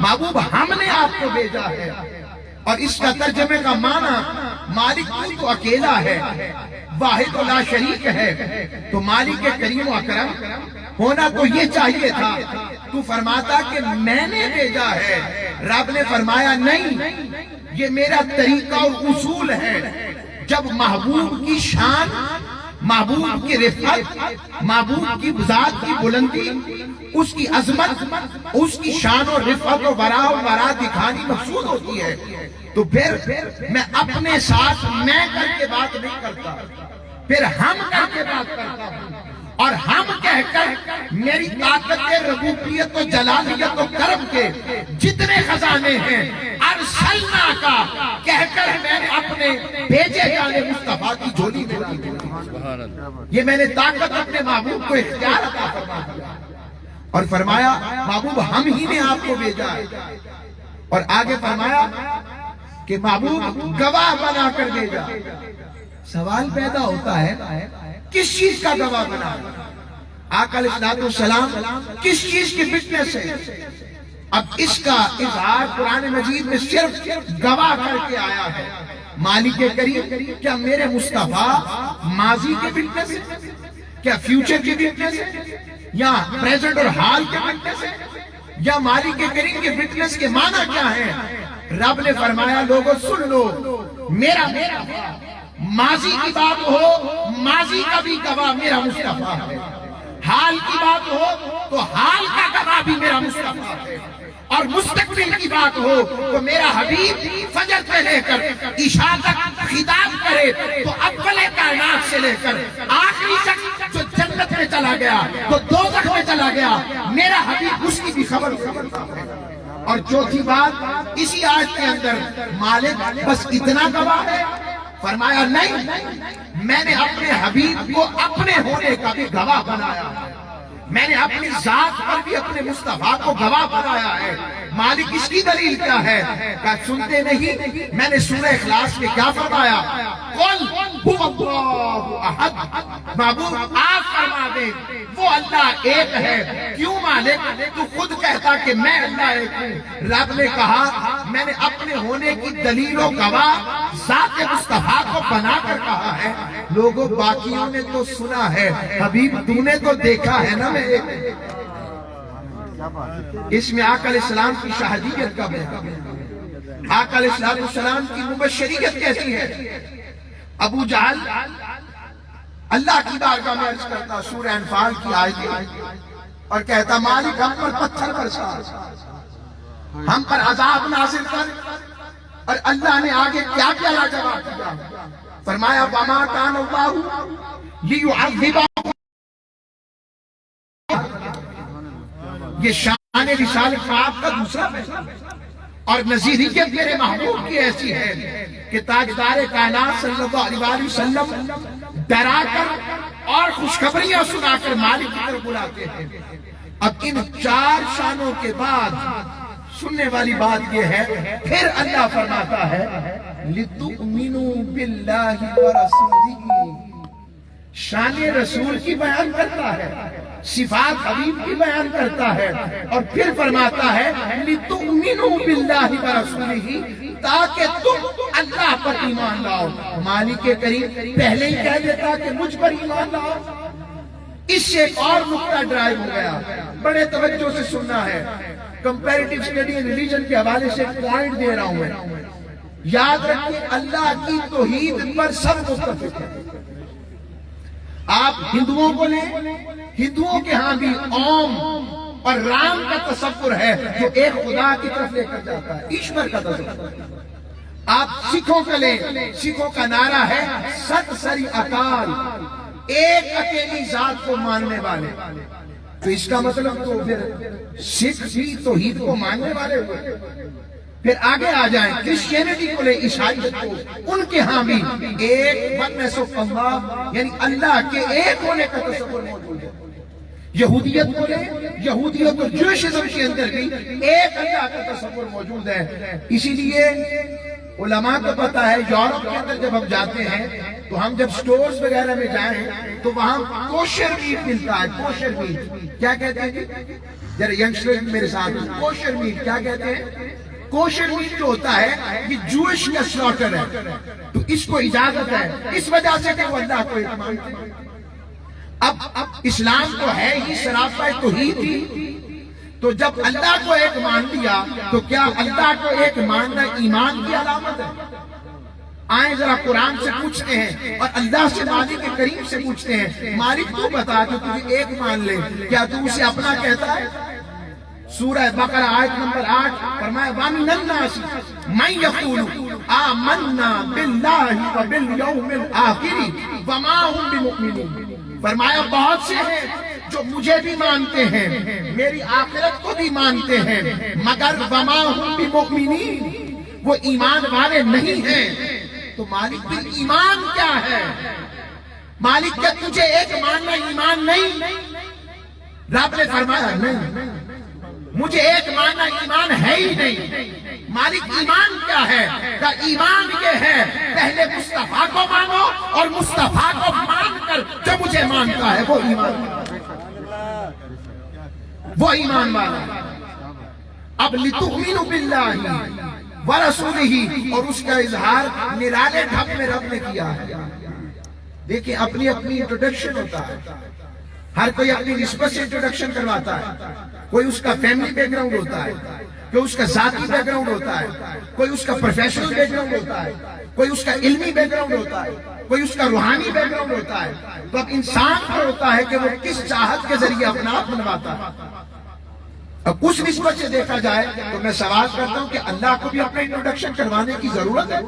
محبوب ہم نے آپ کو بھیجا ہے. اور اس کا ترجمے کا معنی مالک تو اکیلا ہے، واحد و لا شریک ہے. تو مالک کریم و اکرم ہونا تو یہ چاہیے تھا. تو فرماتا کہ میں نے بھیجا ہے. رب نے فرمایا نہیں، یہ میرا طریقہ اور اصول ہے. جب محبوب کی شان، محبوب کی رفعت، محبوب کی ذات کی بلندی، اس کی عظمت، اس کی شان و رفعت و برا دکھانی مقصود ہوتی ہے، تو پھر میں اپنے ساتھ میں کر کے بات نہیں کرتا، پھر ہم کر کے بات کرتا ہوں. اور ہم کہہ کر میری طاقت ربوبیت و جلالیت و کرم کے جتنے خزانے ہیں ارسلنا کا کہہ کر میں نے اپنے بھیجے جانے مصطفیٰ کی جھولی میں ڈال دی. یہ میں نے طاقت اپنے محبوب کو اختیار عطا فرما دیا. اور فرمایا محبوب ہم ہی نے آپ کو بھیجا ہے. اور آگے فرمایا کہ محبوب گواہ بنا کر بھیجا. سوال پیدا ہوتا ہے کس چیز کا گواہ بنا؟ آقا علیہ السلام کس چیز کی فٹنس ہے؟ اب اس کا اظہار قرآن مجید میں صرف گواہ کر کے آیا ہے. مالک کریم کیا میرے مصطفیٰ ماضی کی فٹنس ہے؟ کیا فیوچر کی فٹنس ہے؟ یا پریزنٹ اور حال کی فٹنس ہے؟ یا مالک کریم کی فٹنس کے معنی کیا ہے؟ رب نے فرمایا لوگوں سن لو، میرا ماضی کی بات ہو، ماضی کا بھی گواہ میرا مصطفیٰ ہے. حال کی بات ہو تو حال کا گواہ بھی میرا مصطفیٰ ہے. اور مستقبل کی بات ہو تو میرا حبیب فجر سے لے کر عشاء تک خطاب کرے تو اول کائنات سے لے کر آخری تک جو جنت میں چلا گیا تو دوزخ میں چلا گیا، میرا حبیب اس کی بھی خبر ہے. اور چوتھی بات اسی آیت کے اندر مالک بس اتنا گواہ ہے؟ فرمایا نہیں، میں نے اپنے حبیب کو اپنے ہونے کا بھی گواہ بنایا ہے. میں نے اپنی ذات پر بھی اپنے مصطفیٰ کو گواہ بنایا ہے. مالک اس کی دلیل کیا ہے؟ کہا سنتے نہیں؟ میں نے سورہ اخلاص میں کیا فرمایا؟ قل هو اللہ احد. محبوب آپ فرما دیں وہ اللہ ایک ہے. کیوں مالک؟ تو خود کہتا کہ میں اللہ ایک ہوں. رب نے کہا میں نے اپنے ہونے کی دلیل و گواہ ذات مصطفیٰ کو بنا کر کہا ہے. لوگوں باقیوں نے تو سنا ہے، حبیب تو نے تو دیکھا ہے نا. میں اس میں آقا علیہ السلام کی شہادیت کا بیان، آقا علیہ السلام کی مبشریت کیسی ہے. ابو جہل اللہ کی بارگاہ میں عرض کرتا سورہ انفال کی آیت اور کہتا مالک ہم پر پتھر برسا، ہم پر عذاب نازل کر. اور اللہ نے آگے کیا کیا جواب دیا؟ فرمایا وما کان اللہ لیعذبہم. یہ شان رسالت آپ کا دوسرا ہے. اور نظیریت میرے محبوب کی ایسی ہے کہ تاجدار کائنات صلی اللہ علیہ وسلم ڈرا کر اور خوشخبریاں سنا کر مالک کی طرف بلاتے ہیں. اب ان چار شانوں کے بعد سننے والی بات یہ ہے پھر اللہ فرماتا ہے لِتُؤْمِنُوا بِاللَّهِ وَرَسُولِهِ. شان رسول کی بیان کرتا ہے، صفات حبیب کی بیان کرتا ہے، اور پھر فرماتا ہے لِتُؤْمِنُوا بِاللَّهِ وَرَسُولِهِ تاکہ تم اللہ پر ایمان لاؤ. مالک کریم پہلے ہی کہہ دیتا کہ مجھ پر ایمان لاؤ. اس سے ایک اور نقطہ ڈرائیو ہو گیا، بڑے توجہ سے سننا ہے. کمپیریٹیو اسٹڈی اینڈ ریلیجن کے حوالے سے ایک پوائنٹ دے رہا ہوں میں. یاد رکھیں اللہ کی توحید پر سب متفق ہیں. آپ ہندوؤں کو لیں، ہندوؤں کے ہاں بھی اوم اور رام کا تصور ہے جو ایک خدا کی طرف لے کر جاتا ہے، ایشور کا تصور. آپ سکھوں کا لیں، سکھوں کا نعرہ ہے ست سری اکال، ایک اکیلی ذات کو ماننے والے. تو اس کا مطلب تو پھر سکھ بھی توحید کو ماننے والے ہوئے. پھر آگے آ جائیں کرسچینٹی کو لے، عیسائیت کو، ان کے ہاں بھی ایک ونس آف اللہ یعنی اللہ کے ایک ہونے کا تصور موجود ہے. یہودیت کو لے، یہودیت اور جوشزم کے اندر بھی ایک اللہ کا تصور موجود ہے. اسی لیے علماء کو پتا ہے یورپ کے اندر جب ہم جاتے ہیں تو ہم جب سٹورز وغیرہ میں جائیں تو وہاں کوشر میٹ ملتا ہے. کوشر میٹ کیا کہتے ہیں جی؟ ذرا ینگسٹر میرے ساتھ، کوشر میٹ کیا کہتے ہیں؟ کوشر میٹ جو ہوتا ہے یہ جوش کا سلاٹر ہے، تو اس کو اجازت ہے اس وجہ سے کہ وہ اللہ کو ایک مانتے ہیں۔ اب اسلام تو ہے ہی سراپا توحید ہی، تو جب اللہ کو ایک مان لیا تو کیا اللہ کو ایک ماننا ایمان کی علامت ہے؟ آئیں ذرا قرآن سے پوچھتے ہیں اور اللہ سے مالک کریم سے پوچھتے ہیں، مالک تو بتا جو تجھے ایک مان لے، کیا تو اسے اپنا کہتا ہے؟ سورہ بقرہ آیت نمبر 8 فرمایا وَمِنَ النَّاسِ مَن يَقُولُ آمَنَّا بِاللَّهِ وَبِالْيَوْمِ الْآخِرِ وَمَا هُمْ بِمُؤْمِنِينَ، فرمایا بہت سے ہیں جو مجھے بھی مانتے ہیں، میری آخرت کو بھی مانتے ہیں، مگر وَمَا هُمْ بِمُؤْمِنِينَ، وہ ایمان والے نہیں ہیں۔ تو مالک کی ایمان کیا ہے؟ مالک کیا تجھے ایک ماننا ایمان نہیں؟ رب نے فرمایا نہیں، مجھے ایک ماننا ایمان ہے ہی نہیں۔ مالک ایمان کیا ہے؟ کہ ایمان یہ ہے پہلے مصطفیٰ کو مانو اور مصطفیٰ کو مان کر جو مجھے مانتا ہے وہ ایمان والا۔ اب لِتُؤْمِنُوا بِاللَّهِ وَرَسُولِهِ، اور اس کا اظہار نرالے ڈھب میں رب نے کیا ہے۔ دیکھیں اپنی اپنی انٹروڈکشن ہوتا ہے، ہر کوئی اپنی نسبت سے انٹروڈکشن کرواتا ہے، کوئی اس کا فیملی بیک گراؤنڈ ہوتا ہے، کوئی اس کا ذاتی بیک گراؤنڈ ہوتا ہے، کوئی اس کا پروفیشنل بیک گراؤنڈ ہوتا ہے، کوئی اس کا علمی بیک گراؤنڈ ہوتا ہے، کوئی اس کا روحانی بیک گراؤنڈ ہوتا ہے۔ تو اب انسان کو ہوتا ہے کہ وہ کس چاہت کے ذریعے اپنا آپ بنواتا ہے۔ اب اس نسبت سے دیکھا جائے تو میں سوال کرتا ہوں کہ اللہ کو بھی اپنا انٹروڈکشن کروانے کی ضرورت ہے؟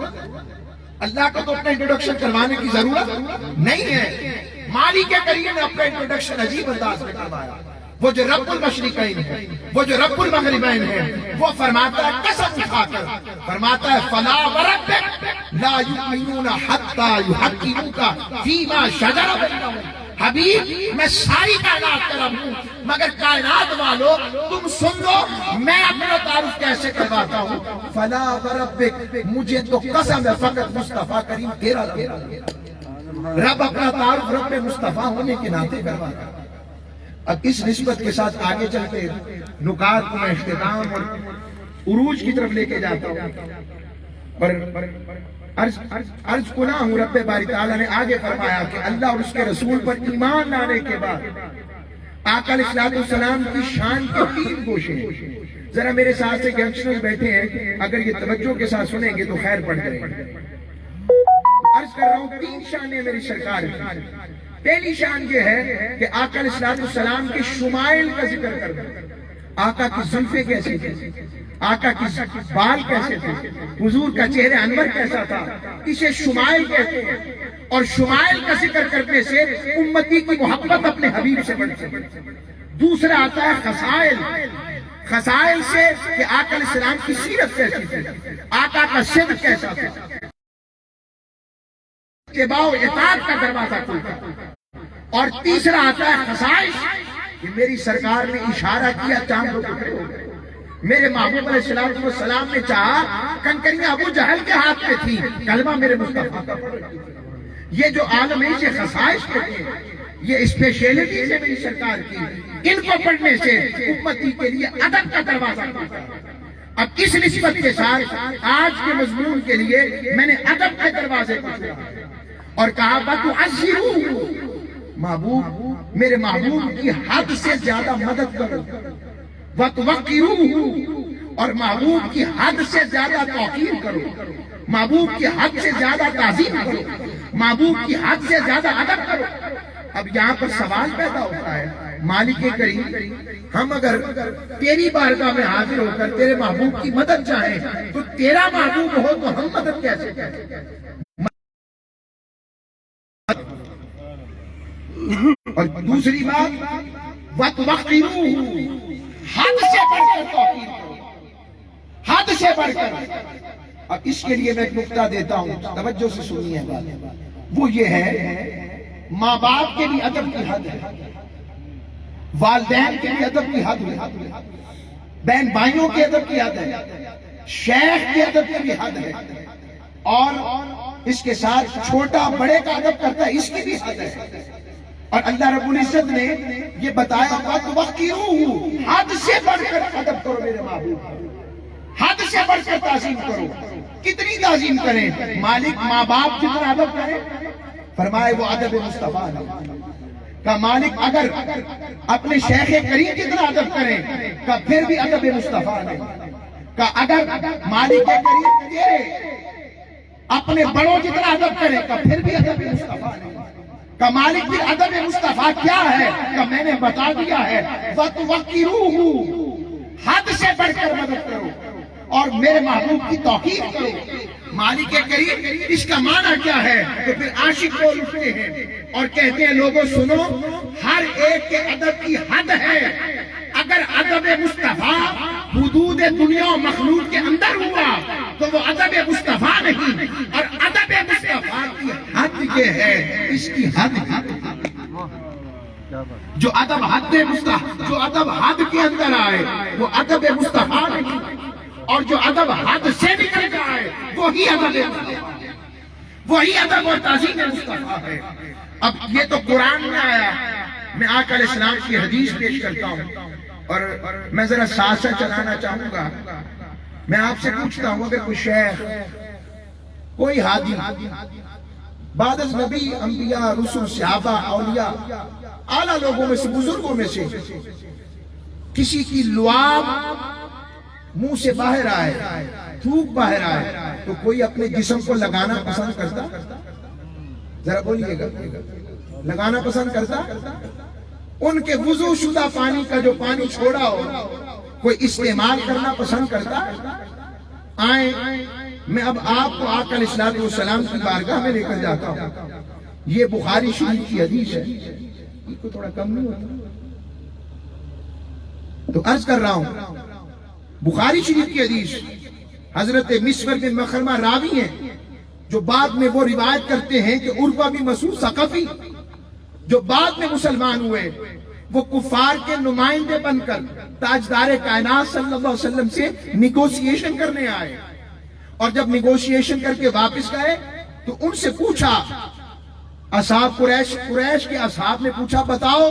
اللہ کو تو اپنا انٹروڈکشن کروانے کی ضرورت نہیں ہے۔ مالک کریم نے اپنا انٹروڈکشن عجیب انداز میں کروایا۔ وہ جو رب المشرقین ہے، وہ جو رب المغربین ہے، وہ فرماتا ہے قسم اٹھا کر، فرماتا ہے فلا وربک لا یؤمنون حتی یحکموک فیما شجر بینہم۔ حبیب میں ساری کائنات کا رب ہوں، مگر کائنات والو تم سن لو میں اپنا تعارف کیسے کرواتا ہوں۔ فلا وربک، مجھے تو قسم ہے فقط مصطفیٰ کریم تیرا رب اپنا تعارف رب مصطفیٰ ہونے کے ناطے کرواتا ہے۔ اب اس نسبت کے ساتھ آگے چلتے نکات کو میں اختتام اور عروج کی طرف لے کے جاتا ہوں، اور عرض کنا ہوں رب باری تعالیٰ نے آگے فرمایا کہ اللہ اور اس کے رسول پر ایمان لانے کے بعد آقا علیہ السلام کی شان کے 3 گوشے ہیں۔ ذرا میرے ساتھ سے ینگسٹرز بیٹھے ہیں، اگر یہ توجہ کے ساتھ سنیں گے تو خیر پڑ جائے گا۔ عرض کر رہا ہوں 3 شانیں میری سرکار کی۔ پہلی شان یہ ہے کہ آقا علیہ السلام کے شمائل کا ذکر کرنا، آقا کی زلفیں کیسی تھی، آقا کی بال کیسے تھے، حضور کا چہرہ انور کیسا تھا، اسے شمائل کہتے ہیں۔ اور شمائل کا ذکر کرنے سے امتی کی محبت اپنے حبیب سے بڑھتی ہے۔ دوسرا آتا ہے خصائل، خصائل سے کہ آقا علیہ السلام کی سیرت کیسی تھی، آقا کا صدق کیسا تھا، اتباع و اطاعت کا دروازہ کھلتا۔ اور تیسرا آتا ہے خصائص کہ میری سرکار نے اشارہ کیا چاند کو ٹکڑے ہو گئے، میرے محبوب علیہ السلام نے چاہا کنکریاں ابو جہل کے ہاتھ میں تھی، کلمہ میرے مصطفیٰ کا۔ یہ جو عالم ہے اسے خصائص کہتے ہیں، یہ اسپیشلٹیز ہے میری سرکار کی، ان کو پڑھنے سے امتی کے لیے ادب کا دروازہ کھلتا ہے۔ اب اس نسبت کے ساتھ آج کے مضمون کے لیے میں نے ادب کے دروازے کو کھولا اور کہا بَتُعَزِّرُوهُ، محبوب میرے محبوب کی حد سے زیادہ مدد کرو، وَتُوَقِّرُوهُ، اور محبوب کی حد سے زیادہ توقیر کرو، محبوب کی حد سے زیادہ تعظیم کرو، محبوب کی حد سے زیادہ ادب کرو۔ اب یہاں پر سوال پیدا ہوتا ہے مالک کریم، ہم اگر تیری بارگاہ میں حاضر ہو کر تیرے محبوب کی مدد چاہیں تو تیرا محبوب ہو تو ہم مدد کیسے کریں؟ اور دوسری بات وَتُوَقِّرُوهُ، حد سے بڑھ کر توقیر کرو، حد سے بڑھ کر۔ اب اس کے لیے میں ایک نکتہ دیتا ہوں، توجہ سے سنیے بات، وہ یہ ہے ماں باپ کے بھی ادب کی حد ہے، والدین کے بھی ادب کی حد ہے، بہن بھائیوں کے ادب کی حد ہے، شیخ کے ادب کی بھی حد ہے، اور اس کے ساتھ چھوٹا بڑے کا ادب کرتا ہے اس کی بھی حد ہے۔ اور اللہ رب العزت نے یہ بتایا وَتُوَقِّرُوهُ، حد سے بڑھ کر ادب کرو میرے محبوب، حد سے بڑھ کر تعظیم کرو۔ کتنی تعظیم کریں؟ مالک ماں باپ جتنا ادب کریں، فرمائے وہ ادب مصطفیٰ ہے۔ کہ مالک اگر اپنے شیخ کریم جتنا ادب کریں کہ پھر بھی ادب مصطفیٰ ہے۔ کہ اگر مالک کریم تیرے اپنے بڑوں جتنا ادب کریں کہ پھر بھی ادب مصطفیٰ ہے۔ کہ مالک بھی ادب مصطفیٰ کیا ہے کہ میں نے بتا دیا ہے، وَتُوَقِّرُوهُ، حد سے بڑھ کر مدد کرو اور میرے محبوب کی توقیر کرو۔ مالک کریم اس کا معنی کیا ہے؟ تو پھر عاشق بول اٹھتے ہیں اور کہتے ہیں لوگوں سنو، ہر ایک کے ادب کی حد ہے۔ اگر ادب مصطفیٰ حدود دنیا و مخلوق کے اندر ہوا تو وہ ادب مصطفیٰ نہیں، اور ادب مصطفیٰ کی حد یہ ہے، اس کی حد جو ادب حد مصطفیٰ، جو ادب حد کے اندر آئے وہ ادب مصطفیٰ نہیں، اور جو ادب حد سے نکل جائے وہی ادب مصطفیٰ، وہی ادب اور تعظیم مصطفیٰ ہے۔ اب یہ تو قرآن میں آیا، میں آقا علیہ السلام کی حدیث پیش کرتا ہوں اور میں ذرا ساتھ چلانا چاہوں گا۔ میں آپ سے پوچھتا ہوں اگر کوئی شیخ، کوئی حاجی بعد از نبی، انبیاء، رسول، صحابہ، اولیاء، اعلیٰ لوگوں میں سے، بزرگوں میں سے کسی کی لعاب منہ سے باہر آئے، تھوک باہر آئے تو کوئی اپنے جسم کو لگانا پسند کرتا؟ ذرا بولیے گا، لگانا پسند کرتا؟ ان کے وضو شدہ پانی کا جو پانی چھوڑا ہو کوئی استعمال کرنا پسند کرتا؟ آئیں میں اب آپ کو آقا علیہ السلام کی بارگاہ میں لے کر جاتا ہوں۔ یہ بخاری شریف کی حدیث ہے، یہ کو تھوڑا کم نہیں ہوتا تو عرض کر رہا ہوں، بخاری شریف کی حدیث، حضرت مسور بن مخرمہ راوی ہیں جو بعد میں وہ روایت کرتے ہیں کہ عروہ بن مسعود ثقفی جو بعد میں مسلمان ہوئے، وہ کفار کے نمائندے بن کر تاجدار کائنات صلی اللہ علیہ وسلم سے نیگوشیشن کرنے آئے، اور جب نیگوشیشن کر کے واپس گئے تو ان سے پوچھا، اصحاب قریش کے اصحاب نے پوچھا بتاؤ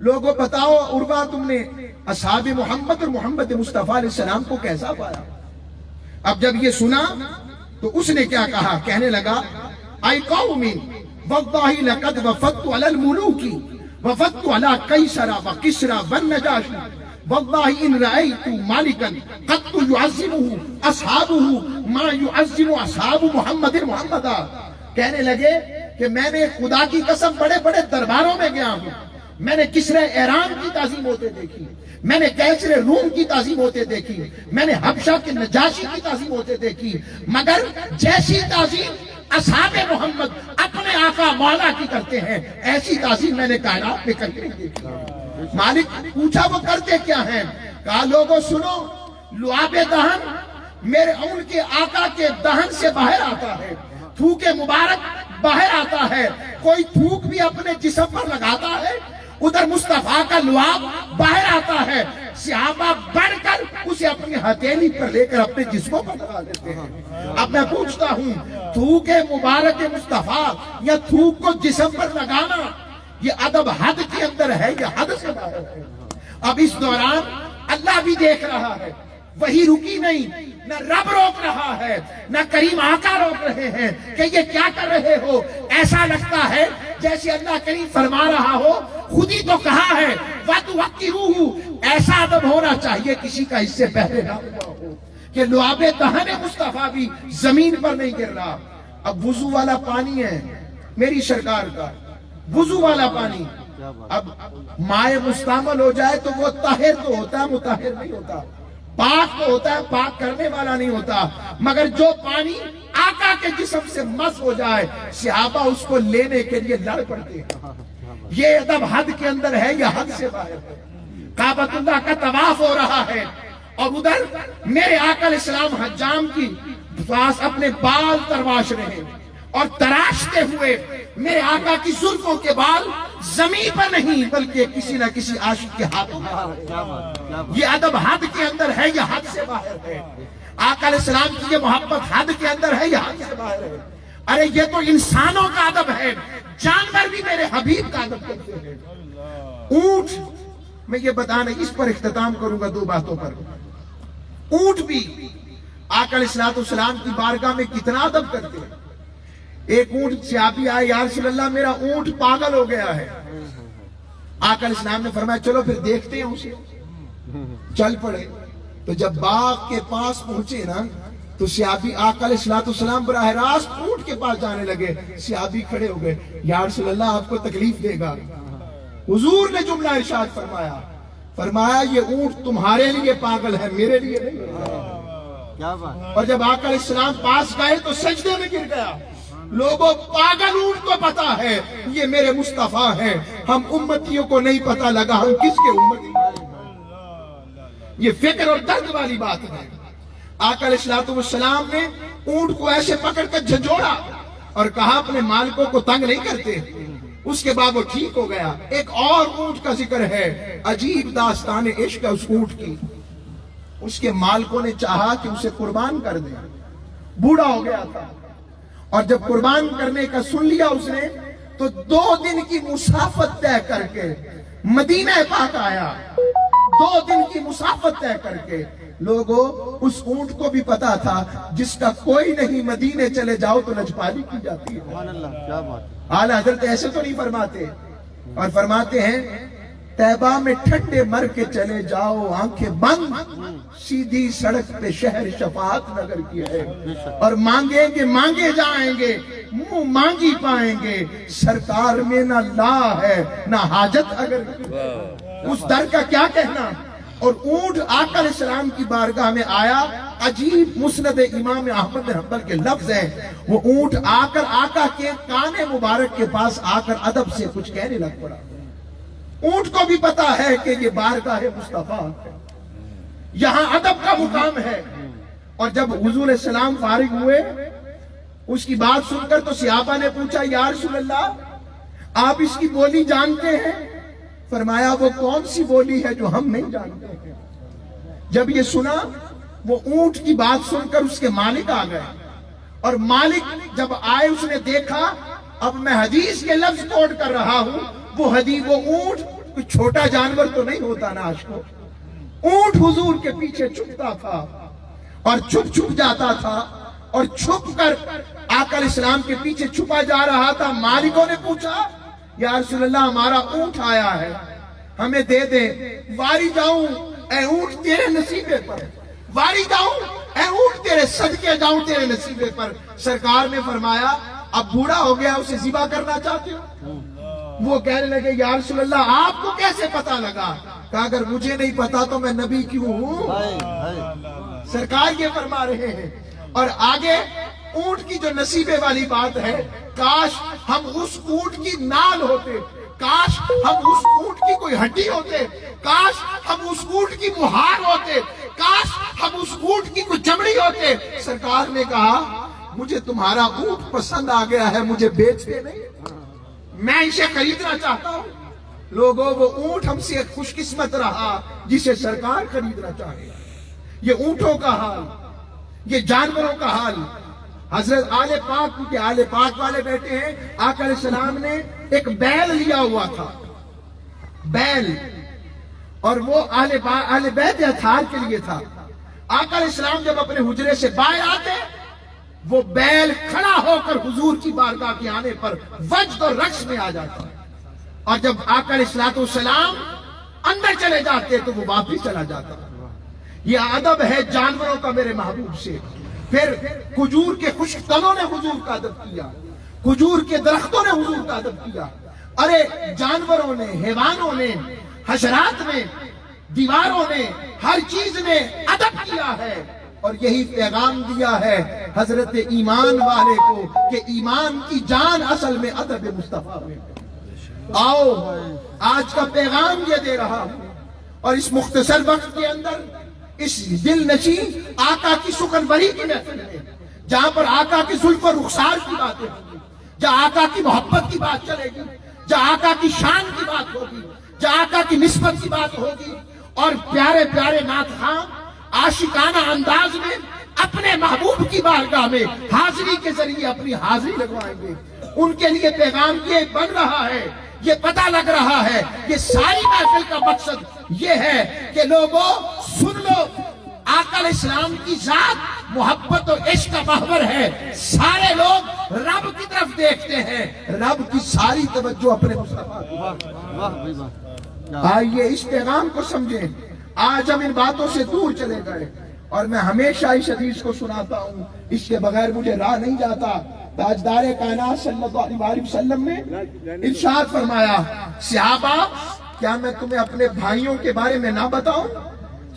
لوگوں بتاؤ عروہ تم نے اصحاب محمد اور محمد مصطفیٰ علیہ السلام کو کیسا پایا؟ اب جب یہ سنا تو اس نے کیا کہا؟ کہنے لگا اے قوم واللہ لقد وفدت علی الملوک وفدت علی قیصر وکسری والنجاشی واللہ ان رأیت مالکا قد يعظمه اصحابه ما يعظم اصحاب محمد محمدا۔ کہنے لگے کہ میں نے خدا کی قسم بڑے بڑے درباروں میں گیا ہوں، میں نے کسرے ایران کی تعظیم ہوتے دیکھی، میں نے کیسر روم کی تعظیم ہوتے دیکھی، میں نے حبشہ کے نجاشی کی تعظیم ہوتے دیکھی، مگر جیسی تعظیم اصحاب محمد اپنے آقا مولا کی کرتے ہیں ایسی تعظیم میں نے کائنات میں کرتے نہیں دیکھی۔ مالک پوچھا وہ کرتے کیا ہیں؟ کہا لوگوں سنو، لعاب دہن میرے ان کے آقا کے دہن سے باہر آتا ہے، تھوک مبارک باہر آتا ہے، کوئی تھوک بھی اپنے جسم پر لگاتا ہے، ادھر مصطفیٰ کا لعاب باہر آتا ہے، صحابہ بڑھ کر اسے اپنی ہتھیلی پر لے کر اپنے جسموں پر لگا دیتے ہیں۔ اب میں پوچھتا ہوں تھوک مبارک مصطفیٰ یا تھوک کو جسم پر لگانا یہ ادب حد کے اندر ہے یا حد سے باہر ہے؟ اب اس دوران اللہ بھی دیکھ رہا ہے، وہی رکی نہیں، نہ رب روک رہا ہے نہ کریم آقا روک رہے ہیں کہ یہ کیا کر رہے ہو۔ ایسا لگتا ہے جیسے اللہ کریم فرما رہا ہو، خود ہی تو کہا ہے وَتُوَقِّرُوهُ، ایسا ادب ہونا چاہیے کسی کا اس سے پہلے نہ ہوا ہو کہ لعاب دہن مصطفیٰ بھی زمین پر نہیں گر رہا۔ اب وضو والا پانی ہے میری سرکار کا، وضو والا پانی اب مائع مستعمل ہو جائے تو وہ طاہر تو ہوتا ہے، مطہر نہیں ہوتا، پاک تو ہوتا ہے، پاک کرنے والا نہیں ہوتا، مگر جو پانی آقا کے جسم سے مس ہو جائے صحابہ اس کو لینے کے لیے لڑ پڑتے ہیں۔ یہ ادب حد کے اندر ہے یا حد سے باہر ہے؟ کعبۃ اللہ کا طواف ہو رہا ہے اور ادھر میرے آقا علیہ السلام حجام کی پاس اپنے بال ترواش رہے اور تراشتے ہوئے میرے آقا کی زلفوں کے بال زمین پر نہیں بلکہ کسی نہ کسی عاشق کے ہاتھوں میں۔ یہ ادب حد کے اندر ہے یا حد سے باہر ہے؟ آقا علیہ السلام کی یہ محبت حد کے اندر ہے یا حد سے باہر ہے؟ ارے یہ تو انسانوں کا ادب ہے، جانور بھی میرے حبیب کا ادب کرتے ہیں۔ اونٹ، میں یہ بتانا اس پر اختتام کروں گا 2 باتوں پر۔ اونٹ بھی آقا علیہ الصلوۃ والسلام کی بارگاہ میں کتنا ادب کرتے ہیں۔ ایک اونٹ صحابی آئے، یا رسول اللہ میرا اونٹ پاگل ہو گیا ہے۔ آقا علیہ السلام نے فرمایا چلو پھر دیکھتے ہیں اسے۔ چل پڑے، تو جب باغ کے پاس پہنچے نا تو صحابی آقا علیہ الصلوۃ والسلام براہ راست اونٹ کے پاس جانے لگے۔ صحابی کھڑے ہو گئے، یا رسول اللہ آپ کو تکلیف دے گا۔ حضور نے جملہ ارشاد فرمایا یہ اونٹ تمہارے لیے پاگل ہے، میرے لیے نہیں۔ اور جب آقا علیہ السلام پاس گئے تو سجدے میں گر گیا۔ لوگوں، پاگل اونٹ کو پتا ہے یہ میرے مصطفیٰ ہیں، ہم امتیوں کو نہیں پتا لگا ہم کس کے امتی ہیں۔ یہ فکر اور درد والی بات ہے۔ آقا علیہ الصلوۃ والسلام نے اونٹ کو ایسے پکڑ کر جھنجھوڑا اور کہا اپنے مالکوں کو تنگ نہیں کرتے۔ اس کے بعد وہ ٹھیک ہو گیا۔ ایک اور اونٹ کا ذکر ہے، عجیب داستان عشق ہے اس اونٹ کی۔ اس کے مالکوں نے چاہا کہ اسے قربان کر دیں، بوڑھا ہو گیا تھا، اور جب قربان کرنے کا سن لیا اس نے تو 2 دن کی مسافت طے کر کے مدینہ پاک آیا۔ 2 دن کی مسافت طے کر کے۔ لوگوں، اس اونٹ کو بھی پتا تھا جس کا کوئی نہیں مدینے چلے جاؤ تو لجپالی کی جاتی ہے۔ سبحان اللہ، کیا بات۔ اعلیٰ حضرت ایسے تو نہیں فرماتے، اور فرماتے ہیں طیبہ میں ٹھنڈے مر کے چلے جاؤ آنکھیں بند، سیدھی سڑک پہ شہر شفاعت نگر کی ہے، اور مانگیں گے مانگے جائیں گے، منہ مانگی پائیں گے، سرکار میں نہ لا ہے نہ حاجت اگر اس در کا کیا کہنا۔ اور اونٹ آقا علیہ السلام کی بارگاہ میں آیا۔ عجیب مسند امام احمد بن حنبل کے لفظ ہیں، وہ اونٹ آ کر آقا کے کان مبارک کے پاس آ کر ادب سے کچھ کہنے لگ پڑا۔ اونٹ کو بھی پتا ہے کہ یہ بارگاہ مصطفیٰ ہے، یہاں ادب کا مقام ہے۔ اور جب حضور علیہ السلام فارغ ہوئے، اس کی بات سن کر تو صحابہ نے پوچھا یا رسول اللہ آپ اس کی بولی جانتے ہیں؟ فرمایا وہ کون سی بولی ہے جو ہم نہیں جانتے ہیں؟ جب یہ سنا، وہ اونٹ کی بات سن کر اس کے مالک آ گئے، اور مالک جب آئے اس نے دیکھا، اب میں حدیث کے لفظ کوٹ کر رہا ہوں، وہ اونٹ کوئی چھوٹا جانور تو نہیں ہوتا نا عاشقوں۔ اونٹ حضور کے پیچھے چھپتا تھا اور چھپ جاتا تھا، اور چھپ کر آقا علیہ السلام کے پیچھے چھپا جا رہا تھا۔ مالکوں نے پوچھا یا رسول اللہ ہمارا اونٹ آیا ہے، ہمیں دے دیں۔ واری جاؤں اے اونٹ تیرے نصیبے پر، واری جاؤں اے اونٹ تیرے صدقے جاؤں تیرے نصیبے پر۔ سرکار نے فرمایا اب بوڑھا ہو گیا، اسے ذبح کرنا چاہتے ہو؟ وہ کہنے لگے یا رسول اللہ آپ کو کیسے پتا لگا؟ کہا اگر مجھے نہیں پتا تو میں نبی کیوں ہوں؟ سرکار یہ فرما رہے ہیں۔ اور آگے اونٹ کی جو نصیبے والی بات ہے، کاش ہم اس اونٹ کی نال ہوتے، کاش ہم اس اونٹ کی کوئی ہڈی ہوتے، کاش ہم اس اونٹ کی مہار ہوتے، کاش ہم اس اونٹ کی کوئی چمڑی ہوتے۔ سرکار نے کہا مجھے تمہارا اونٹ پسند آ گیا ہے، مجھے بیچتے نہیں، میں اسے خریدنا چاہتا ہوں۔ لوگوں، وہ اونٹ ہم سے خوش قسمت رہا جسے سرکار خریدنا چاہے۔ یہ اونٹوں کا حال، یہ جانوروں کا حال۔ حضرت آل پاک، کیونکہ آل پاک والے بیٹے ہیں، آقا علیہ السلام نے ایک بیل لیا ہوا تھا، بیل، اور وہ آل بیت اطہار کے لیے تھا۔ آقا علیہ السلام جب اپنے حجرے سے باہر آتے، وہ بیل کھڑا ہو کر حضور کی بارگاہ کے آنے پر وجد اور رقص میں آ جاتا، اور جب آقا علیہ السلام اندر چلے جاتے تو وہ واپس چلا جاتا۔ یہ ادب ہے جانوروں کا میرے محبوب سے۔ پھر کھجور کے خشک تنوں نے حضور کا ادب کیا، کھجور کے درختوں نے حضور کا ادب کیا۔ ارے جانوروں نے، حیوانوں نے، حشرات نے، دیواروں نے، ہر چیز نے ادب کیا ہے، اور یہی پیغام دیا ہے حضرت ایمان والے کو کہ ایمان کی جان اصل میں ادب مصطفیٰ میں۔ آؤ آج کا پیغام یہ دے رہا ہوں، اور اس مختصر وقت کے اندر اس دل نشین آقا کی سخنوری کی محفل ہے، جہاں پر آقا کی زلف و رخسار کی باتیں ہوں گی، جہاں آقا کی محبت کی بات چلے گی، جہاں آقا کی شان کی بات ہوگی، جہاں آقا کی نسبت کی بات ہوگی، اور پیارے پیارے نعت خواں عاشقانہ انداز میں اپنے محبوب کی بارگاہ میں حاضری کے ذریعے اپنی حاضری لگوائیں گے۔ ان کے لیے پیغام یہ بن رہا ہے، یہ پتہ لگ رہا ہے کہ ساری محفل کا مقصد یہ ہے کہ لوگوں سن لو، آقا علیہ السلام کی ذات محبت و عشق کا محور ہے۔ سارے لوگ رب کی طرف دیکھتے ہیں، رب کی ساری توجہ اپنے مصطفیٰ کی۔ آئیے اس پیغام کو سمجھیں۔ آج ہم ان باتوں سے دور چلے گئے، اور میں ہمیشہ اس حدیث کو سناتا ہوں، اس کے بغیر مجھے راہ نہیں جاتا۔ تاجدار کائنات صلی اللہ علیہ وسلم نے ارشاد فرمایا، صحابہ کیا میں تمہیں اپنے بھائیوں کے بارے میں نہ بتاؤں؟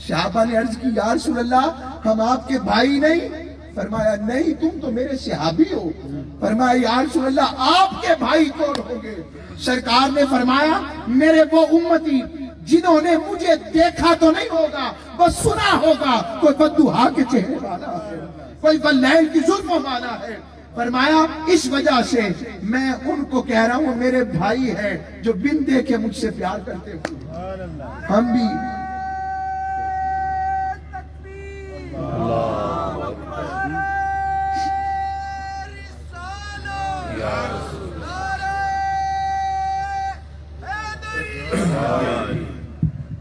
صحابہ نے عرض کی، یا رسول اللہ ہم آپ کے بھائی نہیں؟ فرمایا نہیں، تم تو میرے صحابی ہو۔ فرمایا یا رسول اللہ آپ کے بھائی کون ہوں گے؟ سرکار نے فرمایا میرے وہ امتی جنہوں نے مجھے دیکھا تو نہیں ہوگا، بس سنا ہوگا، کوئی بدوہا کے چہرے والا ہے، کوئی واللیل کی زلفوں والا ہے۔ فرمایا اس وجہ سے میں ان کو کہہ رہا ہوں میرے بھائی ہیں جو بن دیکھے مجھ سے پیار کرتے ہوئے۔ ہم بھی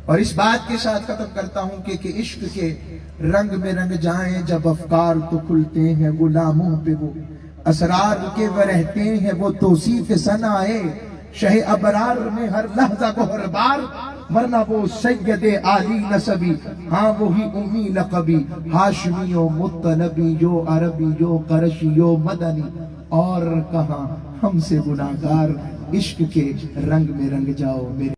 اور اس بات کے ساتھ ختم کرتا ہوں کہ عشق کے رنگ میں رنگ جائیں جب افکار تو کھلتے ہیں غلاموں پہ وہ اسرار کے وہ رہتے ہیں وہ توصیف ثنائے شہ ابرار میں ہر لحظہ کو ہر بار ورنہ وہ سید عالی نسبی ہاں وہی امی لقبی ہاشمی و مطلبی جو عربی جو قرشی جو مدنی اور کہاں ہم سے گناہگار عشق کے رنگ میں رنگ جاؤ میرے